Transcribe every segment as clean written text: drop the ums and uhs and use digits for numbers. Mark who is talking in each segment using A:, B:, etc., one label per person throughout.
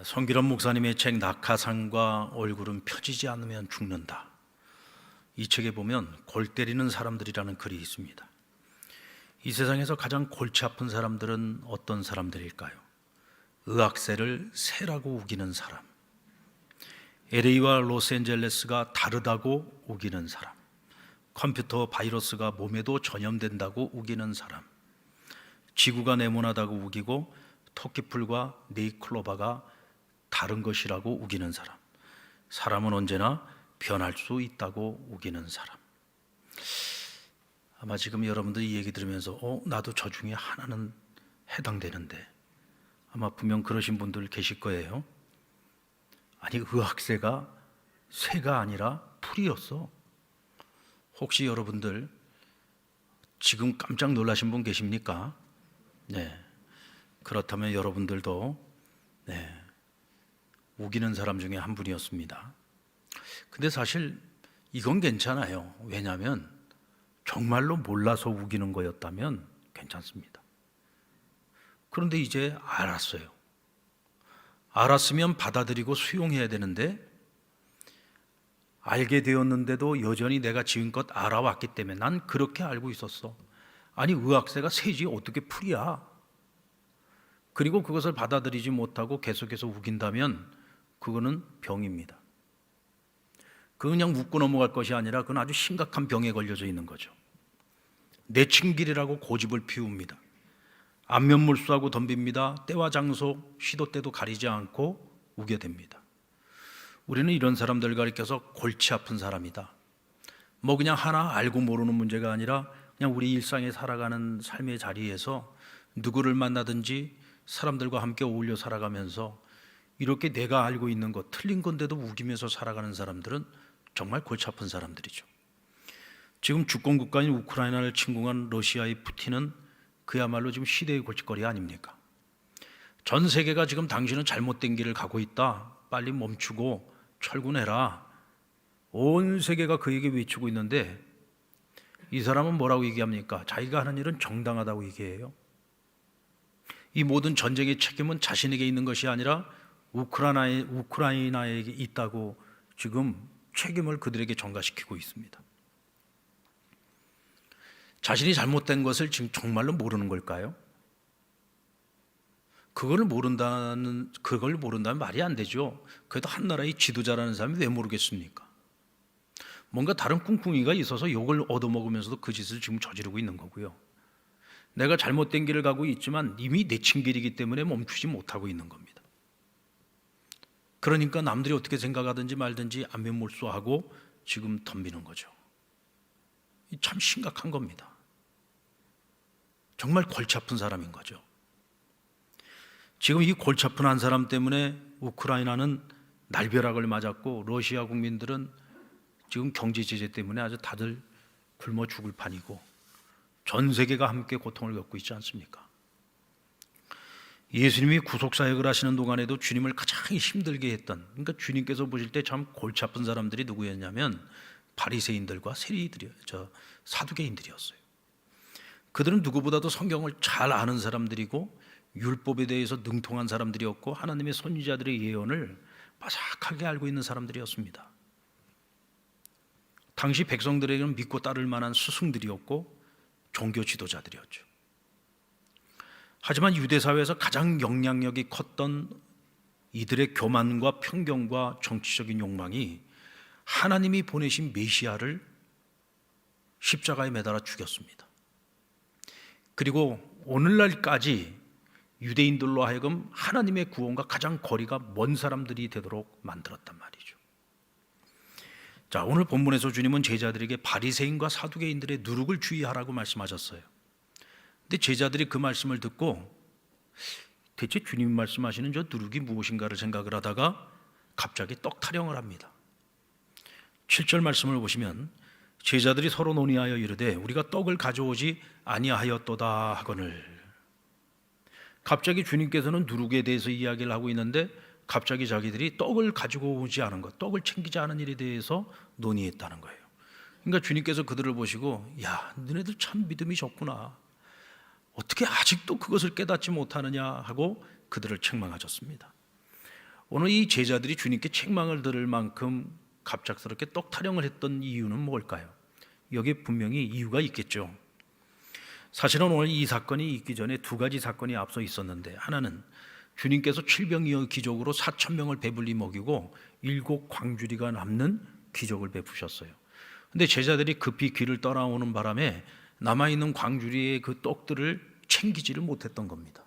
A: 성기란 목사님의 책 낙하산과 얼굴은 펴지지 않으면 죽는다. 이 책에 보면 골 때리는 사람들이라는 글이 있습니다. 이 세상에서 가장 골치 아픈 사람들은 어떤 사람들일까요? 의학세를 새라고 우기는 사람, LA와 로스앤젤레스가 다르다고 우기는 사람, 컴퓨터 바이러스가 몸에도 전염된다고 우기는 사람, 지구가 네모나다고 우기고 토끼풀과 네잎클로바가 다른 것이라고 우기는 사람, 사람은 언제나 변할 수 있다고 우기는 사람. 아마 지금 여러분들이 이 얘기 들으면서 나도 저 중에 하나는 해당되는데, 아마 분명 그러신 분들 계실 거예요. 아니, 의학새가 새가 아니라 풀이었어. 혹시 여러분들 지금 깜짝 놀라신 분 계십니까? 네. 그렇다면 여러분들도 우기는 사람 중에 한 분이었습니다. 근데 사실 이건 괜찮아요. 왜냐하면 정말로 몰라서 우기는 거였다면 괜찮습니다. 그런데 이제 알았어요. 알았으면 받아들이고 수용해야 되는데, 알게 되었는데도 여전히 내가 지금껏 알아왔기 때문에 난 그렇게 알고 있었어. 아니, 의학새가 새지 어떻게 풀이야? 그리고 그것을 받아들이지 못하고 계속해서 우긴다면 그거는 병입니다. 그건 그냥 웃고 넘어갈 것이 아니라 그건 아주 심각한 병에 걸려져 있는 거죠. 내친길이라고 고집을 피웁니다. 안면몰수하고 덤빕니다. 때와 장소, 시도 때도 가리지 않고 우게 됩니다. 우리는 이런 사람들 가리켜서 골치 아픈 사람이다. 뭐 그냥 하나 알고 모르는 문제가 아니라 그냥 우리 일상에 살아가는 삶의 자리에서 누구를 만나든지 사람들과 함께 어울려 살아가면서 이렇게 내가 알고 있는 것, 틀린 건데도 우기면서 살아가는 사람들은 정말 골치 아픈 사람들이죠. 지금 주권 국가인 우크라이나를 침공한 러시아의 푸틴은 그야말로 지금 시대의 골칫거리 아닙니까? 전 세계가 지금 당신은 잘못된 길을 가고 있다, 빨리 멈추고 철군해라, 온 세계가 그에게 외치고 있는데, 이 사람은 뭐라고 얘기합니까? 자기가 하는 일은 정당하다고 얘기해요. 이 모든 전쟁의 책임은 자신에게 있는 것이 아니라 우크라이나에게 있다고 지금 책임을 그들에게 전가시키고 있습니다. 자신이 잘못된 것을 지금 정말로 모르는 걸까요? 그걸 모른다면 말이 안 되죠. 그래도 한 나라의 지도자라는 사람이 왜 모르겠습니까? 뭔가 다른 꿍꿍이가 있어서 욕을 얻어먹으면서도 그 짓을 지금 저지르고 있는 거고요. 내가 잘못된 길을 가고 있지만 이미 내친 길이기 때문에 멈추지 못하고 있는 겁니다. 그러니까 남들이 어떻게 생각하든지 말든지 안면몰수하고 지금 덤비는 거죠. 참 심각한 겁니다. 정말 골치 아픈 사람인 거죠. 지금 이 골치 아픈 한 사람 때문에 우크라이나는 날벼락을 맞았고, 러시아 국민들은 지금 경제 제재 때문에 아주 다들 굶어 죽을 판이고, 전 세계가 함께 고통을 겪고 있지 않습니까? 예수님이 구속사역을 하시는 동안에도 주님을 가장 힘들게 했던, 그러니까 주님께서 보실 때 참 골치 아픈 사람들이 누구였냐면 바리새인들과 사두개인들이었어요. 그들은 누구보다도 성경을 잘 아는 사람들이고 율법에 대해서 능통한 사람들이었고 하나님의 선지자들의 예언을 바삭하게 알고 있는 사람들이었습니다. 당시 백성들에게는 믿고 따를 만한 스승들이었고 종교 지도자들이었죠. 하지만 유대사회에서 가장 영향력이 컸던 이들의 교만과 편견과 정치적인 욕망이 하나님이 보내신 메시아를 십자가에 매달아 죽였습니다. 그리고 오늘날까지 유대인들로 하여금 하나님의 구원과 가장 거리가 먼 사람들이 되도록 만들었단 말이죠. 자, 오늘 본문에서 주님은 제자들에게 바리새인과 사두개인들의 누룩을 주의하라고 말씀하셨어요. 근데 제자들이 그 말씀을 듣고 대체 주님이 말씀하시는 저 누룩이 무엇인가를 생각을 하다가 갑자기 떡 타령을 합니다. 7절 말씀을 보시면 제자들이 서로 논의하여 이르되 우리가 떡을 가져오지 아니하였도다 하거늘. 갑자기 주님께서는 누룩에 대해서 이야기를 하고 있는데 갑자기 자기들이 떡을 가지고 오지 않은 것, 떡을 챙기지 않은 일에 대해서 논의했다는 거예요. 그러니까 주님께서 그들을 보시고, 야, 너네들 참 믿음이 적구나, 어떻게 아직도 그것을 깨닫지 못하느냐 하고 그들을 책망하셨습니다. 오늘 이 제자들이 주님께 책망을 들을 만큼 갑작스럽게 떡 타령을 했던 이유는 뭘까요? 여기에 분명히 이유가 있겠죠. 사실은 오늘 이 사건이 있기 전에 두 가지 사건이 앞서 있었는데, 하나는 주님께서 칠병이어 기적으로 4,000명을 배불리 먹이고 7 광주리가 남는 기적을 베푸셨어요. 근데 제자들이 급히 길을 떠나오는 바람에 남아있는 광주리의 그 떡들을 챙기지를 못했던 겁니다.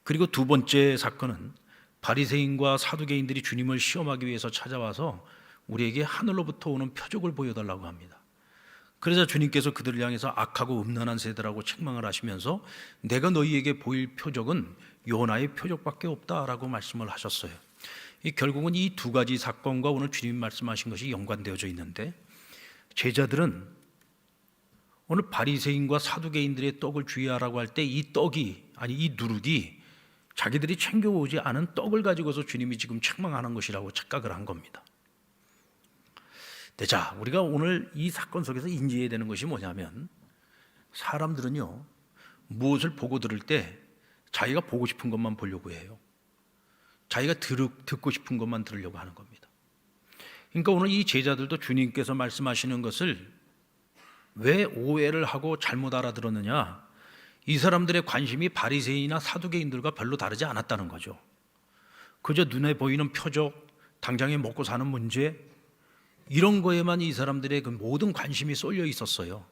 A: 그리고 두 번째 사건은 바리새인과 사두개인들이 주님을 시험하기 위해서 찾아와서 우리에게 하늘로부터 오는 표적을 보여달라고 합니다. 그러자 주님께서 그들을 향해서 악하고 음란한 세대라고 책망을 하시면서 내가 너희에게 보일 표적은 요나의 표적밖에 없다라고 말씀을 하셨어요. 결국은 이 두 가지 사건과 오늘 주님이 말씀하신 것이 연관되어져 있는데, 제자들은 오늘 바리새인과 사두개인들의 떡을 주의하라고 할 때 이 떡이, 아니 이 누룩이 자기들이 챙겨오지 않은 떡을 가지고서 주님이 지금 책망하는 것이라고 착각을 한 겁니다. 자, 우리가 오늘 이 사건 속에서 인지해야 되는 것이 뭐냐면, 사람들은요 무엇을 보고 들을 때 자기가 보고 싶은 것만 보려고 해요. 자기가 듣고 싶은 것만 들으려고 하는 겁니다. 그러니까 오늘 이 제자들도 주님께서 말씀하시는 것을 왜 오해를 하고 잘못 알아들었느냐, 이 사람들의 관심이 바리새인이나 사두개인들과 별로 다르지 않았다는 거죠. 그저 눈에 보이는 표적, 당장에 먹고 사는 문제, 이런 거에만 이 사람들의 그 모든 관심이 쏠려 있었어요.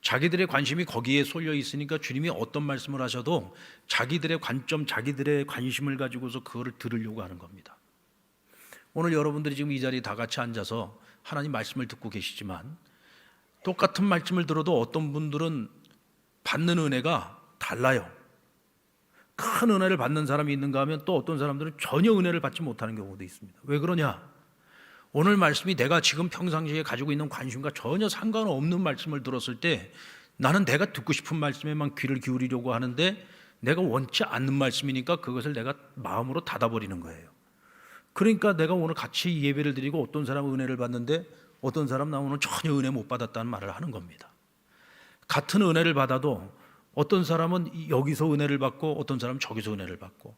A: 자기들의 관심이 거기에 쏠려 있으니까 주님이 어떤 말씀을 하셔도 자기들의 관점, 자기들의 관심을 가지고서 그거를 들으려고 하는 겁니다. 오늘 여러분들이 지금 이 자리에 다 같이 앉아서 하나님 말씀을 듣고 계시지만, 똑같은 말씀을 들어도 어떤 분들은 받는 은혜가 달라요. 큰 은혜를 받는 사람이 있는가 하면 또 어떤 사람들은 전혀 은혜를 받지 못하는 경우도 있습니다. 왜 그러냐? 오늘 말씀이 내가 지금 평상시에 가지고 있는 관심과 전혀 상관없는 말씀을 들었을 때 나는 내가 듣고 싶은 말씀에만 귀를 기울이려고 하는데, 내가 원치 않는 말씀이니까 그것을 내가 마음으로 닫아버리는 거예요. 그러니까 내가 오늘 같이 예배를 드리고 어떤 사람은 은혜를 받는데 어떤 사람 나 오늘 전혀 은혜 못 받았다는 말을 하는 겁니다. 같은 은혜를 받아도 어떤 사람은 여기서 은혜를 받고 어떤 사람은 저기서 은혜를 받고,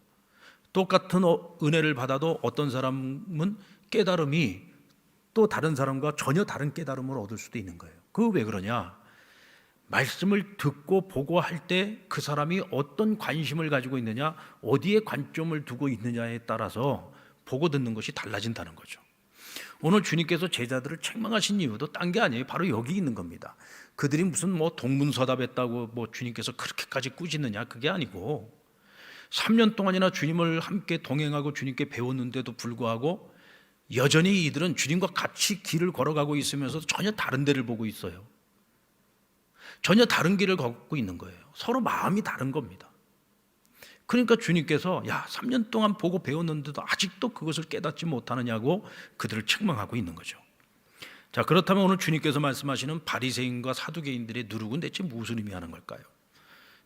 A: 똑같은 은혜를 받아도 어떤 사람은 깨달음이 또 다른 사람과 전혀 다른 깨달음을 얻을 수도 있는 거예요. 그거 왜 그러냐? 말씀을 듣고 보고 할 때 그 사람이 어떤 관심을 가지고 있느냐, 어디에 관점을 두고 있느냐에 따라서 보고 듣는 것이 달라진다는 거죠. 오늘 주님께서 제자들을 책망하신 이유도 딴 게 아니에요. 바로 여기 있는 겁니다. 그들이 무슨 동문서답했다고 주님께서 그렇게까지 꾸짖느냐, 그게 아니고 3년 동안이나 주님을 함께 동행하고 주님께 배웠는데도 불구하고 여전히 이들은 주님과 같이 길을 걸어가고 있으면서도 전혀 다른 데를 보고 있어요. 전혀 다른 길을 걷고 있는 거예요. 서로 마음이 다른 겁니다. 그러니까 주님께서 3년 동안 보고 배웠는데도 아직도 그것을 깨닫지 못하느냐고 그들을 책망하고 있는 거죠. 자, 그렇다면 오늘 주님께서 말씀하시는 바리새인과 사두개인들의 누룩은 대체 무슨 의미하는 걸까요?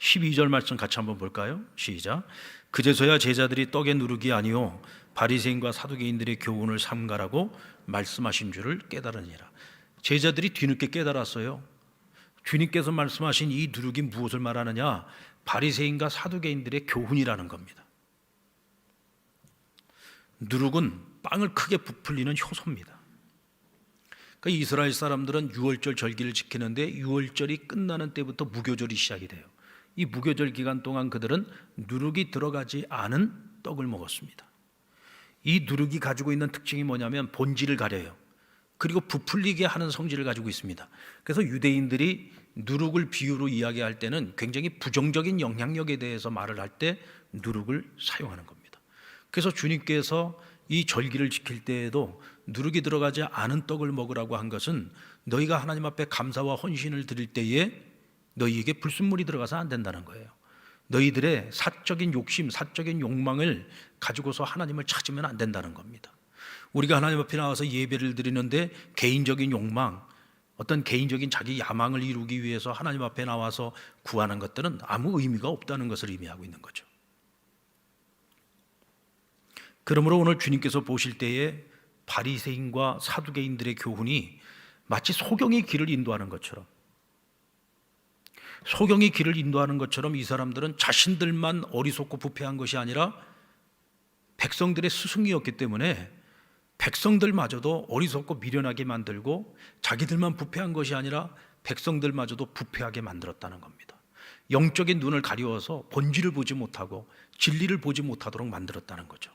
A: 12절 말씀 같이 한번 볼까요? 시작. 그제서야 제자들이 떡의 누룩이 아니요 바리새인과 사두개인들의 교훈을 삼가라고 말씀하신 줄을 깨달으니라. 제자들이 뒤늦게 깨달았어요. 주님께서 말씀하신 이 누룩이 무엇을 말하느냐? 바리새인과 사두개인들의 교훈이라는 겁니다. 누룩은 빵을 크게 부풀리는 효소입니다. 그러니까 이스라엘 사람들은 유월절 절기를 지키는데 유월절이 끝나는 때부터 무교절이 시작이 돼요. 이 무교절 기간 동안 그들은 누룩이 들어가지 않은 떡을 먹었습니다. 이 누룩이 가지고 있는 특징이 뭐냐면 본질을 가려요. 그리고 부풀리게 하는 성질을 가지고 있습니다. 그래서 유대인들이 누룩을 비유로 이야기할 때는 굉장히 부정적인 영향력에 대해서 말을 할 때 누룩을 사용하는 겁니다. 그래서 주님께서 이 절기를 지킬 때에도 누룩이 들어가지 않은 떡을 먹으라고 한 것은 너희가 하나님 앞에 감사와 헌신을 드릴 때에 너희에게 불순물이 들어가서 안 된다는 거예요. 너희들의 사적인 욕심, 사적인 욕망을 가지고서 하나님을 찾으면 안 된다는 겁니다. 우리가 하나님 앞에 나와서 예배를 드리는데 개인적인 욕망, 어떤 개인적인 자기 야망을 이루기 위해서 하나님 앞에 나와서 구하는 것들은 아무 의미가 없다는 것을 의미하고 있는 거죠. 그러므로 오늘 주님께서 보실 때에 바리새인과 사두개인들의 교훈이 마치 소경이 길을 인도하는 것처럼, 소경이 길을 인도하는 것처럼 이 사람들은 자신들만 어리석고 부패한 것이 아니라 백성들의 스승이었기 때문에 백성들마저도 어리석고 미련하게 만들고 자기들만 부패한 것이 아니라 백성들마저도 부패하게 만들었다는 겁니다. 영적인 눈을 가리워서 본질을 보지 못하고 진리를 보지 못하도록 만들었다는 거죠.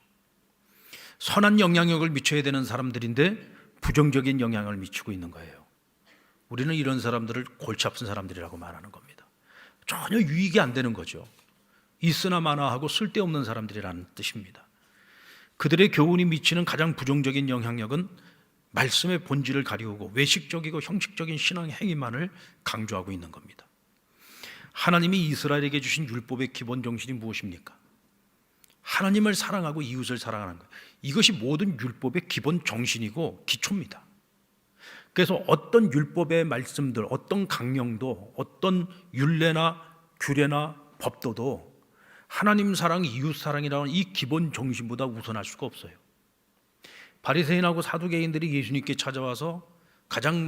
A: 선한 영향력을 미쳐야 되는 사람들인데 부정적인 영향을 미치고 있는 거예요. 우리는 이런 사람들을 골치 아픈 사람들이라고 말하는 겁니다. 전혀 유익이 안 되는 거죠. 있으나 마나 하고 쓸데없는 사람들이라는 뜻입니다. 그들의 교훈이 미치는 가장 부정적인 영향력은 말씀의 본질을 가리우고 외식적이고 형식적인 신앙 행위만을 강조하고 있는 겁니다. 하나님이 이스라엘에게 주신 율법의 기본 정신이 무엇입니까? 하나님을 사랑하고 이웃을 사랑하는 것. 이것이 모든 율법의 기본 정신이고 기초입니다. 그래서 어떤 율법의 말씀들, 어떤 강령도, 어떤 율례나 규례나 법도도 하나님 사랑, 이웃 사랑이라는 이 기본 정신보다 우선할 수가 없어요. 바리새인하고 사두개인들이 예수님께 찾아와서 가장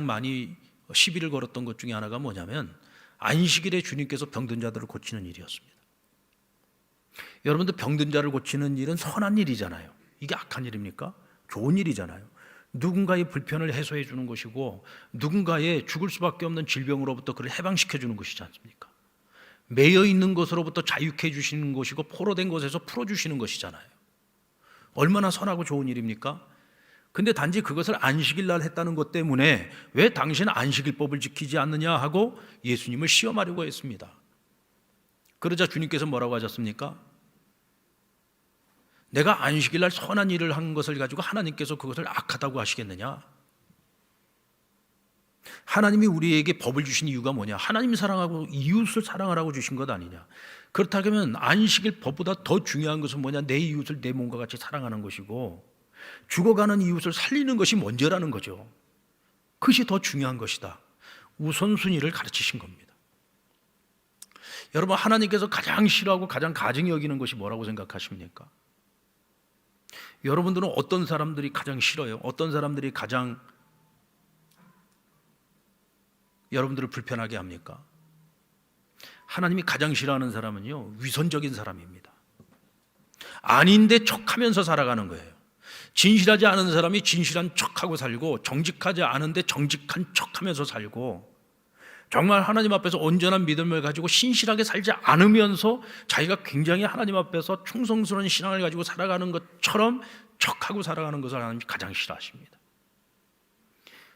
A: 많이 시비를 걸었던 것 중에 하나가 뭐냐면 안식일에 주님께서 병든 자들을 고치는 일이었습니다. 여러분들 병든 자를 고치는 일은 선한 일이잖아요. 이게 악한 일입니까? 좋은 일이잖아요. 누군가의 불편을 해소해 주는 것이고 누군가의 죽을 수밖에 없는 질병으로부터 그를 해방시켜 주는 것이지 않습니까? 매여 있는 것으로부터 자유케 해주시는 것이고 포로된 것에서 풀어주시는 것이잖아요. 얼마나 선하고 좋은 일입니까? 근데 단지 그것을 안식일 날 했다는 것 때문에 왜 당신은 안식일법을 지키지 않느냐 하고 예수님을 시험하려고 했습니다. 그러자 주님께서 뭐라고 하셨습니까? 내가 안식일 날 선한 일을 한 것을 가지고 하나님께서 그것을 악하다고 하시겠느냐? 하나님이 우리에게 법을 주신 이유가 뭐냐? 하나님 사랑하고 이웃을 사랑하라고 주신 것 아니냐? 그렇다면 안식일 법보다 더 중요한 것은 뭐냐? 내 이웃을 내 몸과 같이 사랑하는 것이고 죽어가는 이웃을 살리는 것이 먼저라는 거죠. 그것이 더 중요한 것이다. 우선순위를 가르치신 겁니다. 여러분, 하나님께서 가장 싫어하고 가장 가증히 여기는 것이 뭐라고 생각하십니까? 여러분들은 어떤 사람들이 가장 싫어요? 어떤 사람들이 가장 여러분들을 불편하게 합니까? 하나님이 가장 싫어하는 사람은요, 위선적인 사람입니다. 아닌데 척하면서 살아가는 거예요. 진실하지 않은 사람이 진실한 척하고 살고 정직하지 않은데 정직한 척하면서 살고 정말 하나님 앞에서 온전한 믿음을 가지고 신실하게 살지 않으면서 자기가 굉장히 하나님 앞에서 충성스러운 신앙을 가지고 살아가는 것처럼 척하고 살아가는 것을 하나님이 가장 싫어하십니다.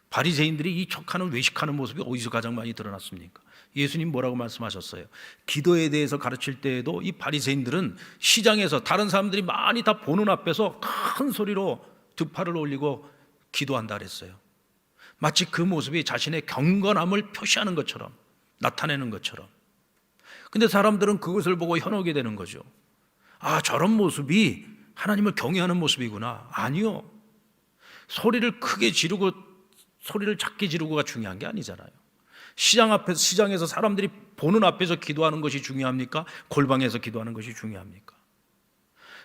A: 바리새인들이 이 척하는 외식하는 모습이 어디서 가장 많이 드러났습니까? 예수님 뭐라고 말씀하셨어요? 기도에 대해서 가르칠 때에도 이 바리새인들은 시장에서 다른 사람들이 많이 다 보는 앞에서 큰 소리로 두 팔을 올리고 기도한다 그랬어요. 마치 그 모습이 자신의 경건함을 표시하는 것처럼, 나타내는 것처럼. 근데 사람들은 그것을 보고 현혹이 되는 거죠. 아, 저런 모습이 하나님을 경외하는 모습이구나. 아니요. 소리를 크게 지르고 소리를 작게 지르고가 중요한 게 아니잖아요. 시장에서 사람들이 보는 앞에서 기도하는 것이 중요합니까? 골방에서 기도하는 것이 중요합니까?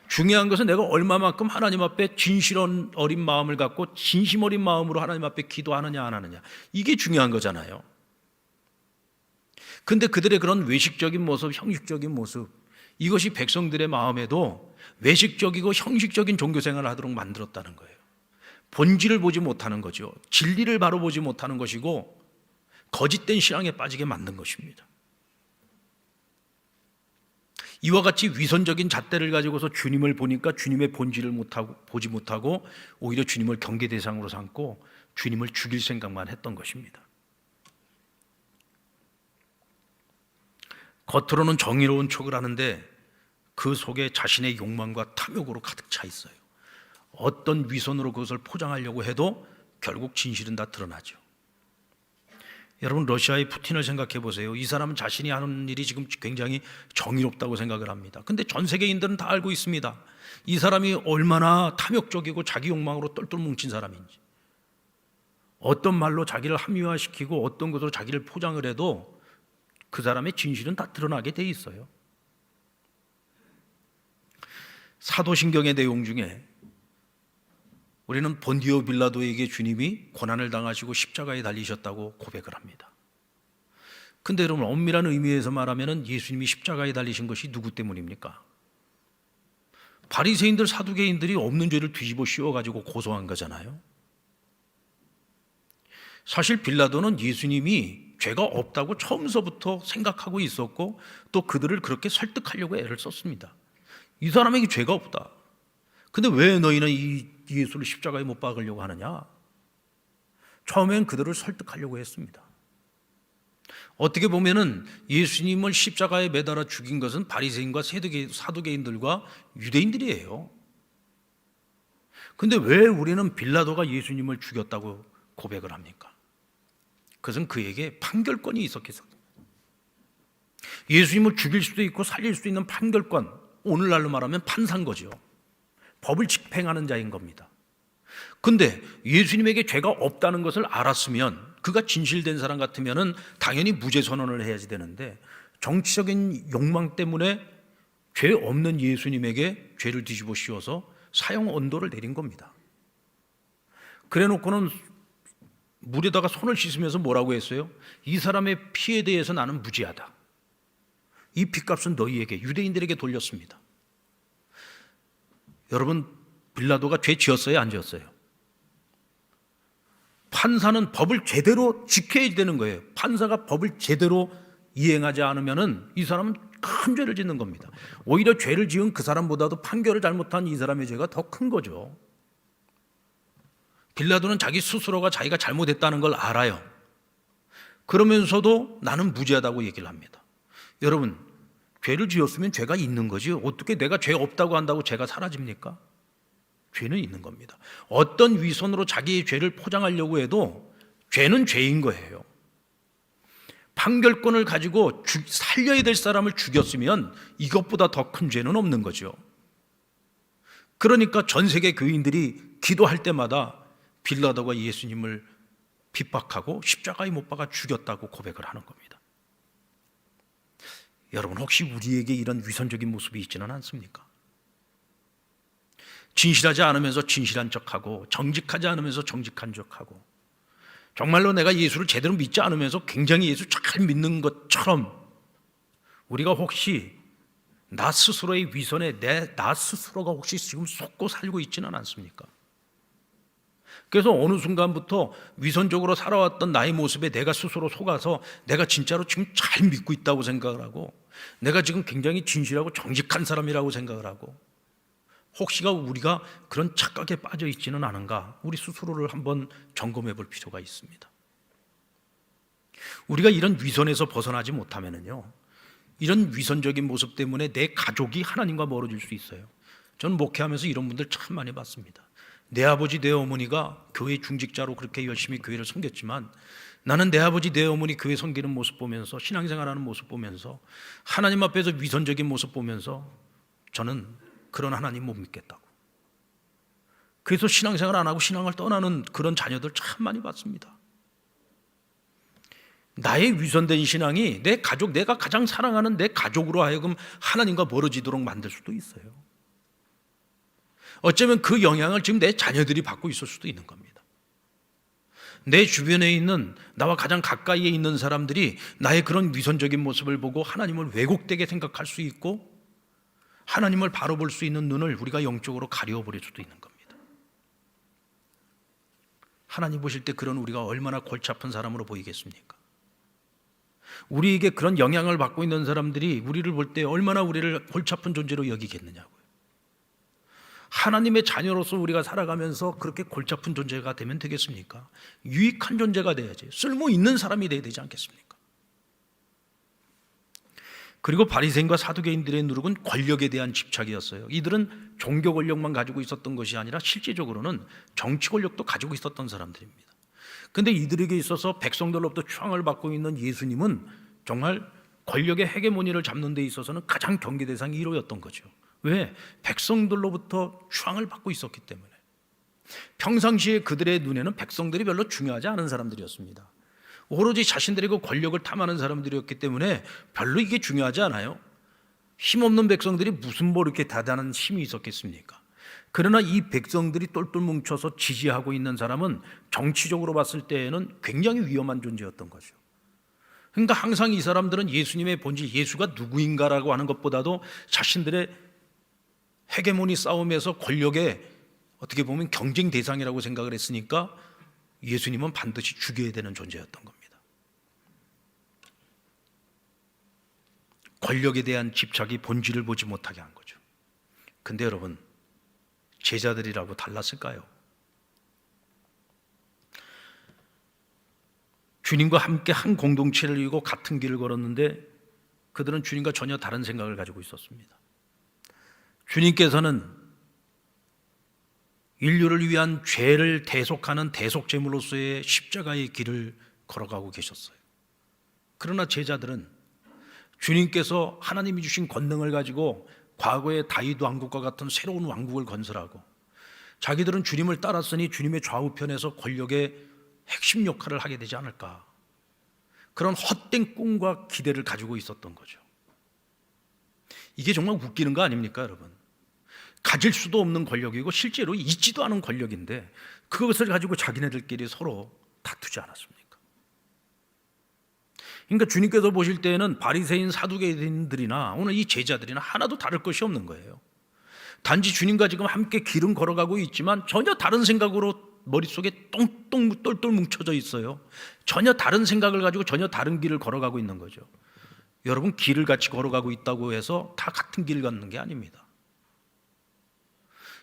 A: 중요한 것은 내가 얼마만큼 하나님 앞에 진실 어린 마음을 갖고 진심 어린 마음으로 하나님 앞에 기도하느냐 안 하느냐, 이게 중요한 거잖아요. 근데 그들의 그런 외식적인 모습, 형식적인 모습, 이것이 백성들의 마음에도 외식적이고 형식적인 종교생활을 하도록 만들었다는 거예요. 본질을 보지 못하는 거죠. 진리를 바로 보지 못하는 것이고 거짓된 신앙에 빠지게 만든 것입니다. 이와 같이 위선적인 잣대를 가지고서 주님을 보니까 주님의 본질을 보지 못하고 오히려 주님을 경계 대상으로 삼고 주님을 죽일 생각만 했던 것입니다. 겉으로는 정의로운 척을 하는데 그 속에 자신의 욕망과 탐욕으로 가득 차 있어요. 어떤 위선으로 그것을 포장하려고 해도 결국 진실은 다 드러나죠. 여러분, 러시아의 푸틴을 생각해 보세요. 이 사람은 자신이 하는 일이 지금 굉장히 정의롭다고 생각을 합니다. 근데 전 세계인들은 다 알고 있습니다. 이 사람이 얼마나 탐욕적이고 자기 욕망으로 똘똘 뭉친 사람인지. 어떤 말로 자기를 합리화시키고 어떤 것으로 자기를 포장을 해도 그 사람의 진실은 다 드러나게 돼 있어요. 사도신경의 내용 중에 우리는 본디오 빌라도에게 주님이 고난을 당하시고 십자가에 달리셨다고 고백을 합니다. 근데 여러분, 엄밀한 의미에서 말하면 예수님이 십자가에 달리신 것이 누구 때문입니까? 바리새인들 사두개인들이 없는 죄를 뒤집어 씌워가지고 고소한 거잖아요. 사실 빌라도는 예수님이 죄가 없다고 처음서부터 생각하고 있었고 또 그들을 그렇게 설득하려고 애를 썼습니다. 이 사람에게 죄가 없다. 근데 왜 너희는 이 예수를 십자가에 못 박으려고 하느냐? 처음엔 그들을 설득하려고 했습니다. 어떻게 보면은 예수님을 십자가에 매달아 죽인 것은 바리새인과 사두개인들과 유대인들이에요. 근데 왜 우리는 빌라도가 예수님을 죽였다고 고백을 합니까? 그것은 그에게 판결권이 있었기 때문입니다. 예수님을 죽일 수도 있고 살릴 수도 있는 판결권, 오늘날로 말하면 판사인 거죠. 법을 집행하는 자인 겁니다. 근데 예수님에게 죄가 없다는 것을 알았으면, 그가 진실된 사람 같으면 당연히 무죄 선언을 해야지 되는데 정치적인 욕망 때문에 죄 없는 예수님에게 죄를 뒤집어 씌워서 사형 언도를 내린 겁니다. 그래 놓고는 물에다가 손을 씻으면서 뭐라고 했어요? 이 사람의 피에 대해서 나는 무죄하다. 이 핏값은 너희에게, 유대인들에게 돌렸습니다. 여러분, 빌라도가 죄 지었어요? 안 지었어요? 판사는 법을 제대로 지켜야 되는 거예요. 판사가 법을 제대로 이행하지 않으면 이 사람은 큰 죄를 짓는 겁니다. 오히려 죄를 지은 그 사람보다도 판결을 잘못한 이 사람의 죄가 더 큰 거죠. 빌라도는 자기 스스로가 자기가 잘못했다는 걸 알아요. 그러면서도 나는 무죄하다고 얘기를 합니다. 여러분, 죄를 지었으면 죄가 있는 거지 어떻게 내가 죄 없다고 한다고 죄가 사라집니까? 죄는 있는 겁니다. 어떤 위선으로 자기의 죄를 포장하려고 해도 죄는 죄인 거예요. 판결권을 가지고 살려야 될 사람을 죽였으면 이것보다 더 큰 죄는 없는 거죠. 그러니까 전 세계 교인들이 기도할 때마다 빌라도가 예수님을 핍박하고 십자가에 못 박아 죽였다고 고백을 하는 겁니다. 여러분, 혹시 우리에게 이런 위선적인 모습이 있지는 않습니까? 진실하지 않으면서 진실한 척하고 정직하지 않으면서 정직한 척하고 정말로 내가 예수를 제대로 믿지 않으면서 굉장히 예수 잘 믿는 것처럼 우리가 혹시 나 스스로의 위선에 나 스스로가 혹시 지금 속고 살고 있지는 않습니까? 그래서 어느 순간부터 위선적으로 살아왔던 나의 모습에 내가 스스로 속아서 내가 진짜로 지금 잘 믿고 있다고 생각을 하고 내가 지금 굉장히 진실하고 정직한 사람이라고 생각을 하고 혹시가 우리가 그런 착각에 빠져 있지는 않은가 우리 스스로를 한번 점검해 볼 필요가 있습니다. 우리가 이런 위선에서 벗어나지 못하면요 이런 위선적인 모습 때문에 내 가족이 하나님과 멀어질 수 있어요. 저는 목회하면서 이런 분들 참 많이 봤습니다. 내 아버지 내 어머니가 교회 중직자로 그렇게 열심히 교회를 섬겼지만 나는 내 아버지 내 어머니 교회 섬기는 모습 보면서 신앙생활하는 모습 보면서 하나님 앞에서 위선적인 모습 보면서 저는 그런 하나님 못 믿겠다고. 그래서 신앙생활 안 하고 신앙을 떠나는 그런 자녀들 참 많이 봤습니다. 나의 위선된 신앙이 내 가족, 내가 가장 사랑하는 내 가족으로 하여금 하나님과 멀어지도록 만들 수도 있어요. 어쩌면 그 영향을 지금 내 자녀들이 받고 있을 수도 있는 겁니다. 내 주변에 있는 나와 가장 가까이에 있는 사람들이 나의 그런 위선적인 모습을 보고 하나님을 왜곡되게 생각할 수 있고 하나님을 바로 볼 수 있는 눈을 우리가 영적으로 가려버릴 수도 있는 겁니다. 하나님 보실 때 그런 우리가 얼마나 골치 아픈 사람으로 보이겠습니까? 우리에게 그런 영향을 받고 있는 사람들이 우리를 볼 때 얼마나 우리를 골치 아픈 존재로 여기겠느냐고요. 하나님의 자녀로서 우리가 살아가면서 그렇게 골치 아픈 존재가 되면 되겠습니까? 유익한 존재가 돼야지. 쓸모 있는 사람이 돼야 되지 않겠습니까? 그리고 바리새인과 사두개인들의 누룩은 권력에 대한 집착이었어요. 이들은 종교 권력만 가지고 있었던 것이 아니라 실제적으로는 정치 권력도 가지고 있었던 사람들입니다. 그런데 이들에게 있어서 백성들로부터 추앙을 받고 있는 예수님은 정말 권력의 헤게모니를 잡는 데 있어서는 가장 경계 대상이 1호였던 거죠. 왜? 백성들로부터 추앙을 받고 있었기 때문에. 평상시에 그들의 눈에는 백성들이 별로 중요하지 않은 사람들이었습니다. 오로지 자신들의 그 권력을 탐하는 사람들이었기 때문에 별로 이게 중요하지 않아요. 힘없는 백성들이 무슨 뭐 이렇게 대단한 힘이 있었겠습니까? 그러나 이 백성들이 똘똘 뭉쳐서 지지하고 있는 사람은 정치적으로 봤을 때에는 굉장히 위험한 존재였던 거죠. 그러니까 항상 이 사람들은 예수님의 본질, 예수가 누구인가라고 하는 것보다도 자신들의 헤게모니 싸움에서 권력의 어떻게 보면 경쟁 대상이라고 생각을 했으니까 예수님은 반드시 죽여야 되는 존재였던 겁니다. 권력에 대한 집착이 본질을 보지 못하게 한 거죠. 근데 여러분, 제자들이라고 달랐을까요? 주님과 함께 한 공동체를 이루고 같은 길을 걸었는데 그들은 주님과 전혀 다른 생각을 가지고 있었습니다. 주님께서는 인류를 위한 죄를 대속하는 대속제물로서의 십자가의 길을 걸어가고 계셨어요. 그러나 제자들은 주님께서 하나님이 주신 권능을 가지고 과거의 다윗 왕국과 같은 새로운 왕국을 건설하고, 자기들은 주님을 따랐으니 주님의 좌우편에서 권력의 핵심 역할을 하게 되지 않을까, 그런 헛된 꿈과 기대를 가지고 있었던 거죠. 이게 정말 웃기는 거 아닙니까, 여러분? 가질 수도 없는 권력이고 실제로 있지도 않은 권력인데 그것을 가지고 자기네들끼리 서로 다투지 않았습니까? 그러니까 주님께서 보실 때에는 바리새인 사두개인들이나 오늘 이 제자들이나 하나도 다를 것이 없는 거예요. 단지 주님과 지금 함께 길은 걸어가고 있지만 전혀 다른 생각으로 머릿속에 똥똥 똘똘 뭉쳐져 있어요. 전혀 다른 생각을 가지고 전혀 다른 길을 걸어가고 있는 거죠. 여러분, 길을 같이 걸어가고 있다고 해서 다 같은 길을 걷는 게 아닙니다.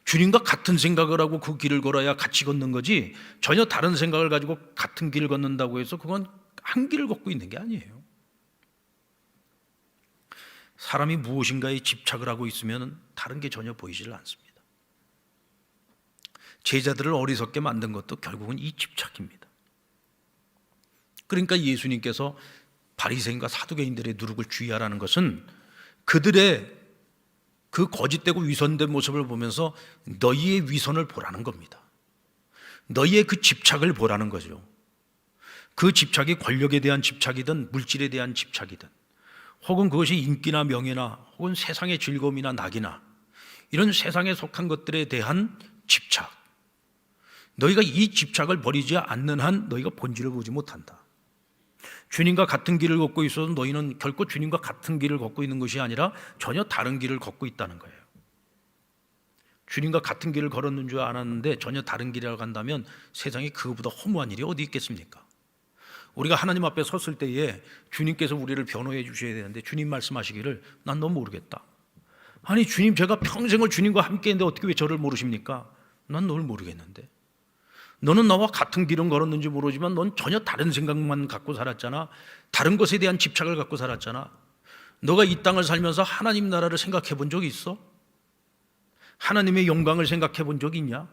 A: 주님과 같은 생각을 하고 그 길을 걸어야 같이 걷는 거지, 전혀 다른 생각을 가지고 같은 길을 걷는다고 해서 그건 한 길을 걷고 있는 게 아니에요. 사람이 무엇인가에 집착을 하고 있으면 다른 게 전혀 보이지를 않습니다. 제자들을 어리석게 만든 것도 결국은 이 집착입니다. 그러니까 예수님께서 바리새인과 사두개인들의 누룩을 주의하라는 것은 그들의 그 거짓되고 위선된 모습을 보면서 너희의 위선을 보라는 겁니다. 너희의 그 집착을 보라는 거죠. 그 집착이 권력에 대한 집착이든 물질에 대한 집착이든, 혹은 그것이 인기나 명예나 혹은 세상의 즐거움이나 낙이나 이런 세상에 속한 것들에 대한 집착, 너희가 이 집착을 버리지 않는 한 너희가 본질을 보지 못한다. 주님과 같은 길을 걷고 있어도 너희는 결코 주님과 같은 길을 걷고 있는 것이 아니라 전혀 다른 길을 걷고 있다는 거예요. 주님과 같은 길을 걸었는 줄 알았는데 전혀 다른 길을 간다면 세상에 그거보다 허무한 일이 어디 있겠습니까? 우리가 하나님 앞에 섰을 때에 주님께서 우리를 변호해 주셔야 되는데 주님 말씀하시기를 난 너 모르겠다. 아니 주님, 제가 평생을 주님과 함께 했는데 어떻게 왜 저를 모르십니까? 난 널 모르겠는데. 너는 나와 같은 길은 걸었는지 모르지만 넌 전혀 다른 생각만 갖고 살았잖아. 다른 것에 대한 집착을 갖고 살았잖아. 너가 이 땅을 살면서 하나님 나라를 생각해 본 적이 있어? 하나님의 영광을 생각해 본 적이 있냐?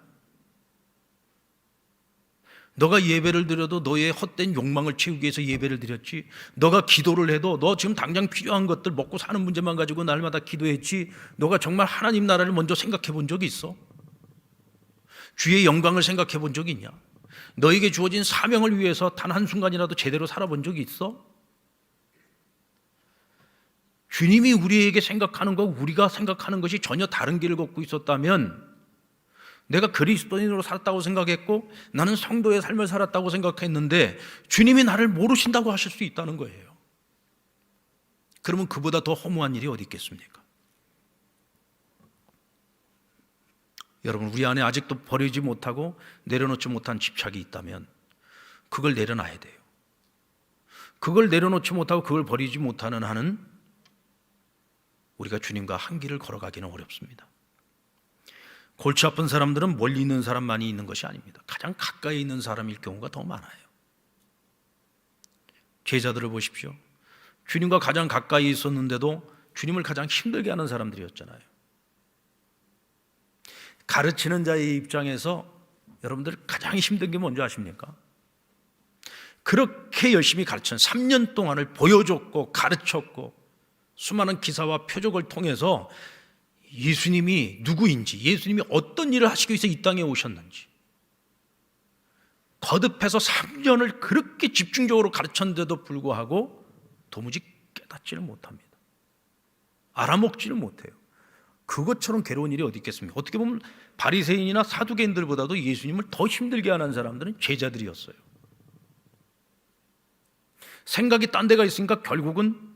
A: 너가 예배를 드려도 너의 헛된 욕망을 채우기 위해서 예배를 드렸지, 너가 기도를 해도 너 지금 당장 필요한 것들 먹고 사는 문제만 가지고 날마다 기도했지, 너가 정말 하나님 나라를 먼저 생각해 본 적이 있어? 주의 영광을 생각해 본 적이 있냐? 너에게 주어진 사명을 위해서 단 한순간이라도 제대로 살아본 적이 있어? 주님이 우리에게 생각하는 것, 우리가 생각하는 것이 전혀 다른 길을 걷고 있었다면, 내가 그리스도인으로 살았다고 생각했고 나는 성도의 삶을 살았다고 생각했는데 주님이 나를 모르신다고 하실 수 있다는 거예요. 그러면 그보다 더 허무한 일이 어디 있겠습니까? 여러분, 우리 안에 아직도 버리지 못하고 내려놓지 못한 집착이 있다면 그걸 내려놔야 돼요. 그걸 내려놓지 못하고 그걸 버리지 못하는 한은 우리가 주님과 한 길을 걸어가기는 어렵습니다. 골치 아픈 사람들은 멀리 있는 사람만이 있는 것이 아닙니다. 가장 가까이 있는 사람일 경우가 더 많아요. 제자들을 보십시오. 주님과 가장 가까이 있었는데도 주님을 가장 힘들게 하는 사람들이었잖아요. 가르치는 자의 입장에서 여러분들 가장 힘든 게 뭔지 아십니까? 그렇게 열심히 가르친 3년 동안을 보여줬고 가르쳤고 수많은 기사와 표적을 통해서 예수님이 누구인지, 예수님이 어떤 일을 하시기 위해서 이 땅에 오셨는지 거듭해서 3년을 그렇게 집중적으로 가르쳤는데도 불구하고 도무지 깨닫지를 못합니다. 알아먹지를 못해요. 그것처럼 괴로운 일이 어디 있겠습니까? 어떻게 보면 바리새인이나 사두개인들보다도 예수님을 더 힘들게 하는 사람들은 제자들이었어요. 생각이 딴 데가 있으니까 결국은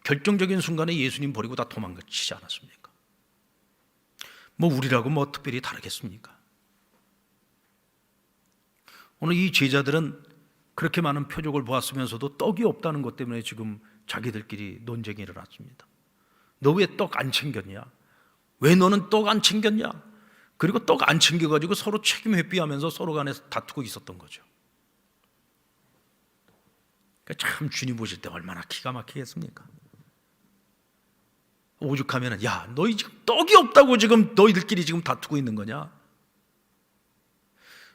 A: 결정적인 순간에 예수님 버리고 다 도망치지 않았습니까? 뭐 우리라고 뭐 특별히 다르겠습니까? 오늘 이 제자들은 그렇게 많은 표적을 보았으면서도 떡이 없다는 것 때문에 지금 자기들끼리 논쟁이 일어났습니다. 너 왜 떡 안 챙겼냐? 왜 너는 떡 안 챙겼냐? 그리고 떡 안 챙겨가지고 서로 책임 회피하면서 서로 간에 다투고 있었던 거죠. 그러니까 참 주님 보실 때 얼마나 기가 막히겠습니까? 오죽하면은 야, 너희 지금 떡이 없다고 지금 너희들끼리 지금 다투고 있는 거냐?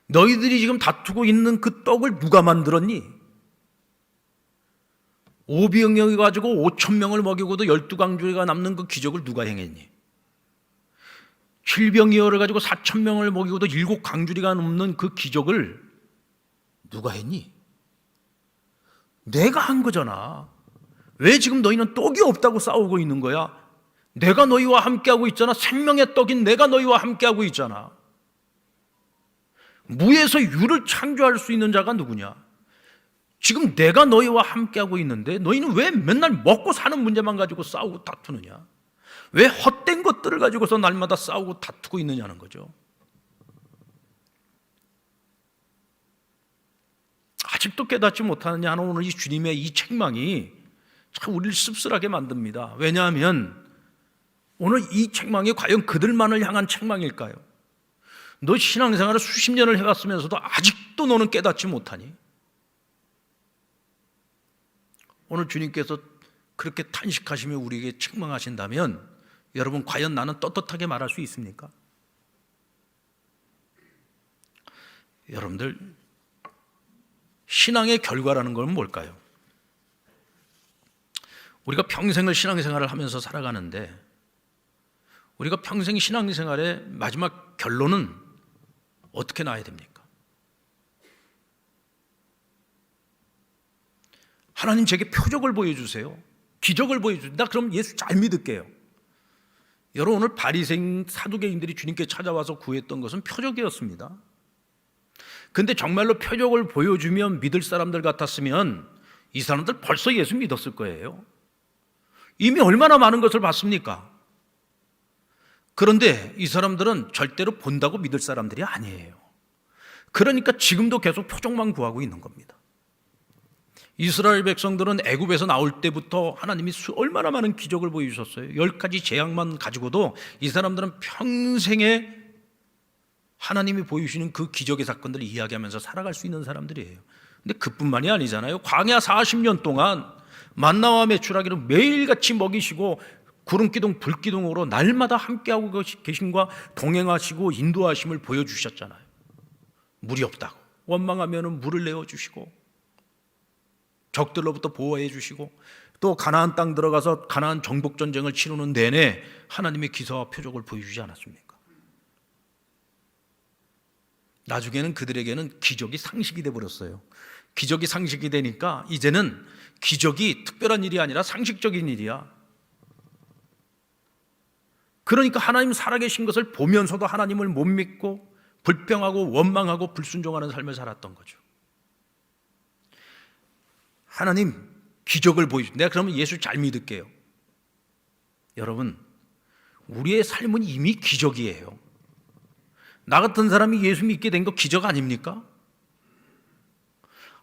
A: 너희들이 지금 다투고 있는 그 떡을 누가 만들었니? 오병이어 가지고 5,000명을 먹이고도 12강주리가 남는 그 기적을 누가 행했니? 7병이어를 가지고 4,000명을 먹이고도 7강주리가 넘는 그 기적을 누가 했니? 내가 한 거잖아. 왜 지금 너희는 떡이 없다고 싸우고 있는 거야? 내가 너희와 함께하고 있잖아. 생명의 떡인 내가 너희와 함께하고 있잖아. 무에서 유를 창조할 수 있는 자가 누구냐? 지금 내가 너희와 함께하고 있는데 너희는 왜 맨날 먹고 사는 문제만 가지고 싸우고 다투느냐? 왜 헛된 것들을 가지고서 날마다 싸우고 다투고 있느냐는 거죠. 아직도 깨닫지 못하느냐 하는 오늘 이 주님의 이 책망이 참 우리를 씁쓸하게 만듭니다. 왜냐하면 오늘 이 책망이 과연 그들만을 향한 책망일까요? 너 신앙생활을 수십 년을 해왔으면서도 아직도 너는 깨닫지 못하니? 오늘 주님께서 그렇게 탄식하시며 우리에게 책망하신다면 여러분 과연 나는 떳떳하게 말할 수 있습니까? 여러분들 신앙의 결과라는 건 뭘까요? 우리가 평생을 신앙생활을 하면서 살아가는데 우리가 평생 신앙생활의 마지막 결론은 어떻게 나야 됩니까? 하나님 제게 표적을 보여주세요. 기적을 보여주세요. 나 그럼 예수 잘 믿을게요. 여러분 오늘 바리새인 사두개인들이 주님께 찾아와서 구했던 것은 표적이었습니다. 근데 정말로 표적을 보여주면 믿을 사람들 같았으면 이 사람들 벌써 예수 믿었을 거예요. 이미 얼마나 많은 것을 봤습니까? 그런데 이 사람들은 절대로 본다고 믿을 사람들이 아니에요. 그러니까 지금도 계속 표적만 구하고 있는 겁니다. 이스라엘 백성들은 애굽에서 나올 때부터 하나님이 얼마나 많은 기적을 보여주셨어요. 10가지 재앙만 가지고도 이 사람들은 평생에 하나님이 보여주시는 그 기적의 사건들을 이야기하면서 살아갈 수 있는 사람들이에요. 근데 그뿐만이 아니잖아요. 광야 40년 동안 만나와 메추라기를 매일같이 먹이시고 구름기둥 불기둥으로 날마다 함께하고 계심과 동행하시고 인도하심을 보여주셨잖아요. 물이 없다고 원망하면 물을 내어주시고 적들로부터 보호해 주시고 또 가나안 땅 들어가서 가나안 정복 전쟁을 치르는 내내 하나님의 기사와 표적을 보여주지 않았습니까? 나중에는 그들에게는 기적이 상식이 되어버렸어요. 기적이 상식이 되니까 이제는 기적이 특별한 일이 아니라 상식적인 일이야. 그러니까 하나님 살아계신 것을 보면서도 하나님을 못 믿고 불평하고 원망하고 불순종하는 삶을 살았던 거죠. 하나님 기적을 보여주세요. 내가 그러면 예수 잘 믿을게요. 여러분 우리의 삶은 이미 기적이에요. 나 같은 사람이 예수 믿게 된 거 기적 아닙니까?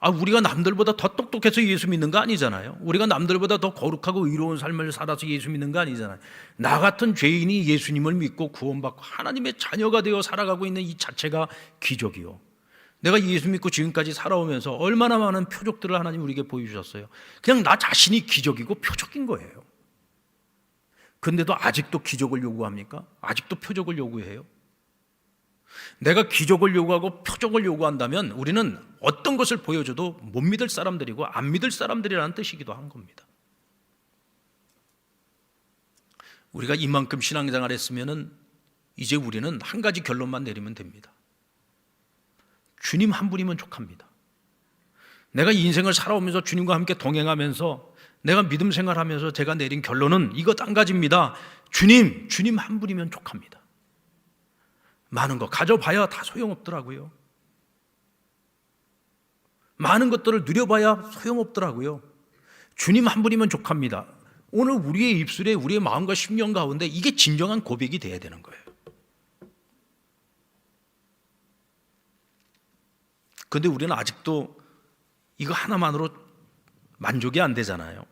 A: 우리가 남들보다 더 똑똑해서 예수 믿는 거 아니잖아요. 우리가 남들보다 더 거룩하고 의로운 삶을 살아서 예수 믿는 거 아니잖아요. 나 같은 죄인이 예수님을 믿고 구원받고 하나님의 자녀가 되어 살아가고 있는 이 자체가 기적이요. 내가 예수 믿고 지금까지 살아오면서 얼마나 많은 표적들을 하나님 우리에게 보여주셨어요. 그냥 나 자신이 기적이고 표적인 거예요. 근데도 아직도 기적을 요구합니까? 아직도 표적을 요구해요? 내가 기적을 요구하고 표적을 요구한다면 우리는 어떤 것을 보여줘도 못 믿을 사람들이고 안 믿을 사람들이라는 뜻이기도 한 겁니다. 우리가 이만큼 신앙생활 했으면 이제 우리는 한 가지 결론만 내리면 됩니다. 주님 한 분이면 족합니다. 내가 인생을 살아오면서 주님과 함께 동행하면서 내가 믿음 생활하면서 제가 내린 결론은 이것 한 가지입니다. 주님 한 분이면 족합니다. 많은 거 가져봐야 다 소용없더라고요. 많은 것들을 누려봐야 소용없더라고요. 주님 한 분이면 족합니다. 오늘 우리의 입술에 우리의 마음과 심령 가운데 이게 진정한 고백이 돼야 되는 거예요. 그런데 우리는 아직도 이거 하나만으로 만족이 안 되잖아요.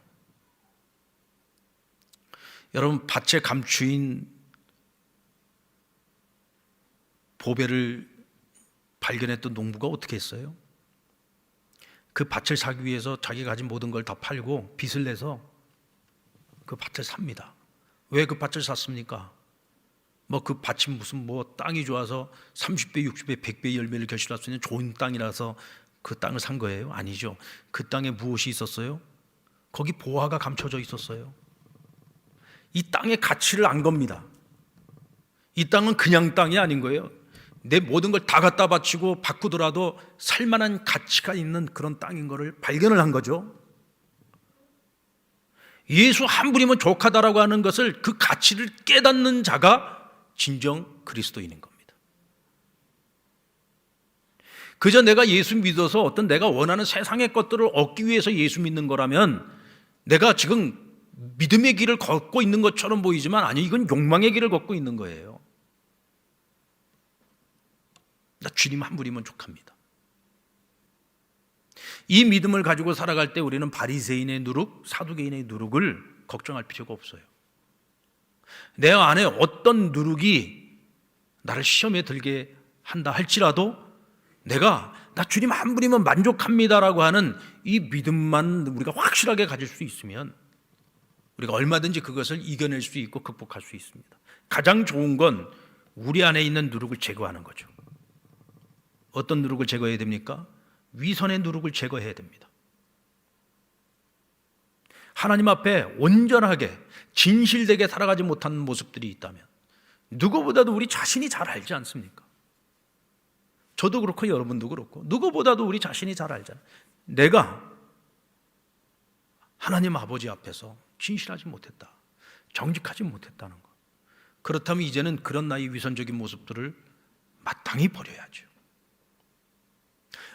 A: 여러분, 밭의 감추인 보배를 발견했던 농부가 어떻게 했어요? 그 밭을 사기 위해서 자기가 가진 모든 걸 다 팔고 빚을 내서 그 밭을 삽니다. 왜 그 밭을 샀습니까? 뭐 그 밭이 무슨 뭐 땅이 좋아서 30배, 60배, 100배 열매를 결실할 수 있는 좋은 땅이라서 그 땅을 산 거예요? 아니죠. 그 땅에 무엇이 있었어요? 거기 보화가 감춰져 있었어요. 이 땅의 가치를 안 겁니다. 이 땅은 그냥 땅이 아닌 거예요. 내 모든 걸 다 갖다 바치고 바꾸더라도 살만한 가치가 있는 그런 땅인 것을 발견을 한 거죠. 예수 한 분이면 족하다라고 하는 것을, 그 가치를 깨닫는 자가 진정 그리스도인인 겁니다. 그저 내가 예수 믿어서 어떤 내가 원하는 세상의 것들을 얻기 위해서 예수 믿는 거라면 내가 지금 믿음의 길을 걷고 있는 것처럼 보이지만, 아니, 이건 욕망의 길을 걷고 있는 거예요. 나 주님 한 분이면 족합니다. 이 믿음을 가지고 살아갈 때 우리는 바리새인의 누룩, 사두개인의 누룩을 걱정할 필요가 없어요. 내 안에 어떤 누룩이 나를 시험에 들게 한다 할지라도 나 주님 한 분이면 만족합니다라고 하는 이 믿음만 우리가 확실하게 가질 수 있으면 우리가 얼마든지 그것을 이겨낼 수 있고 극복할 수 있습니다. 가장 좋은 건 우리 안에 있는 누룩을 제거하는 거죠. 어떤 누룩을 제거해야 됩니까? 위선의 누룩을 제거해야 됩니다. 하나님 앞에 온전하게 진실되게 살아가지 못하는 모습들이 있다면 누구보다도 우리 자신이 잘 알지 않습니까? 저도 그렇고 여러분도 그렇고 누구보다도 우리 자신이 잘 알잖아요. 내가 하나님 아버지 앞에서 진실하지 못했다, 정직하지 못했다는 것. 그렇다면 이제는 그런 나의 위선적인 모습들을 마땅히 버려야죠.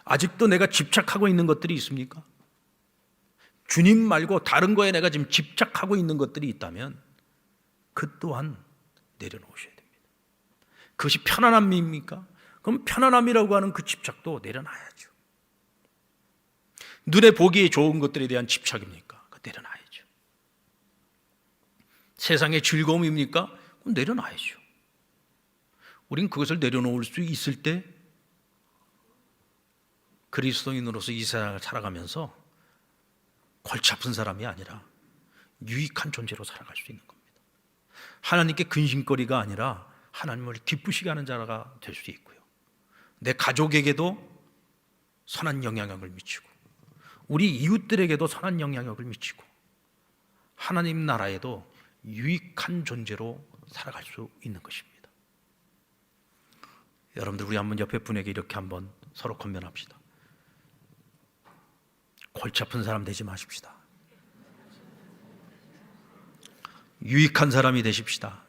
A: 아직도 내가 집착하고 있는 것들이 있습니까? 주님 말고 다른 거에 내가 지금 집착하고 있는 것들이 있다면 그 또한 내려놓으셔야 됩니다. 그것이 편안함입니까? 그럼 편안함이라고 하는 그 집착도 내려놔야죠. 눈에 보기에 좋은 것들에 대한 집착입니까? 그거 내려놔야죠. 세상의 즐거움입니까? 그럼 내려놔야죠. 우린 그것을 내려놓을 수 있을 때 그리스도인으로서 이 세상을 살아가면서 골치 아픈 사람이 아니라 유익한 존재로 살아갈 수 있는 겁니다. 하나님께 근심거리가 아니라 하나님을 기쁘시게 하는 자가 될 수 있고요. 내 가족에게도 선한 영향력을 미치고 우리 이웃들에게도 선한 영향력을 미치고 하나님 나라에도 유익한 존재로 살아갈 수 있는 것입니다. 여러분들, 우리 한번 옆에 분에게 이렇게 한번 서로 권면합시다. 골치 아픈 사람 되지 마십시다. 유익한 사람이 되십시다.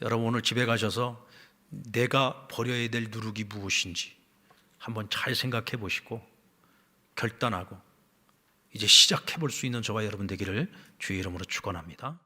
A: 여러분, 오늘 집에 가셔서 내가 버려야 될 누룩이 무엇인지 한번 잘 생각해 보시고 결단하고 이제 시작해 볼 수 있는 저와 여러분 되기를 주의 이름으로 축원합니다.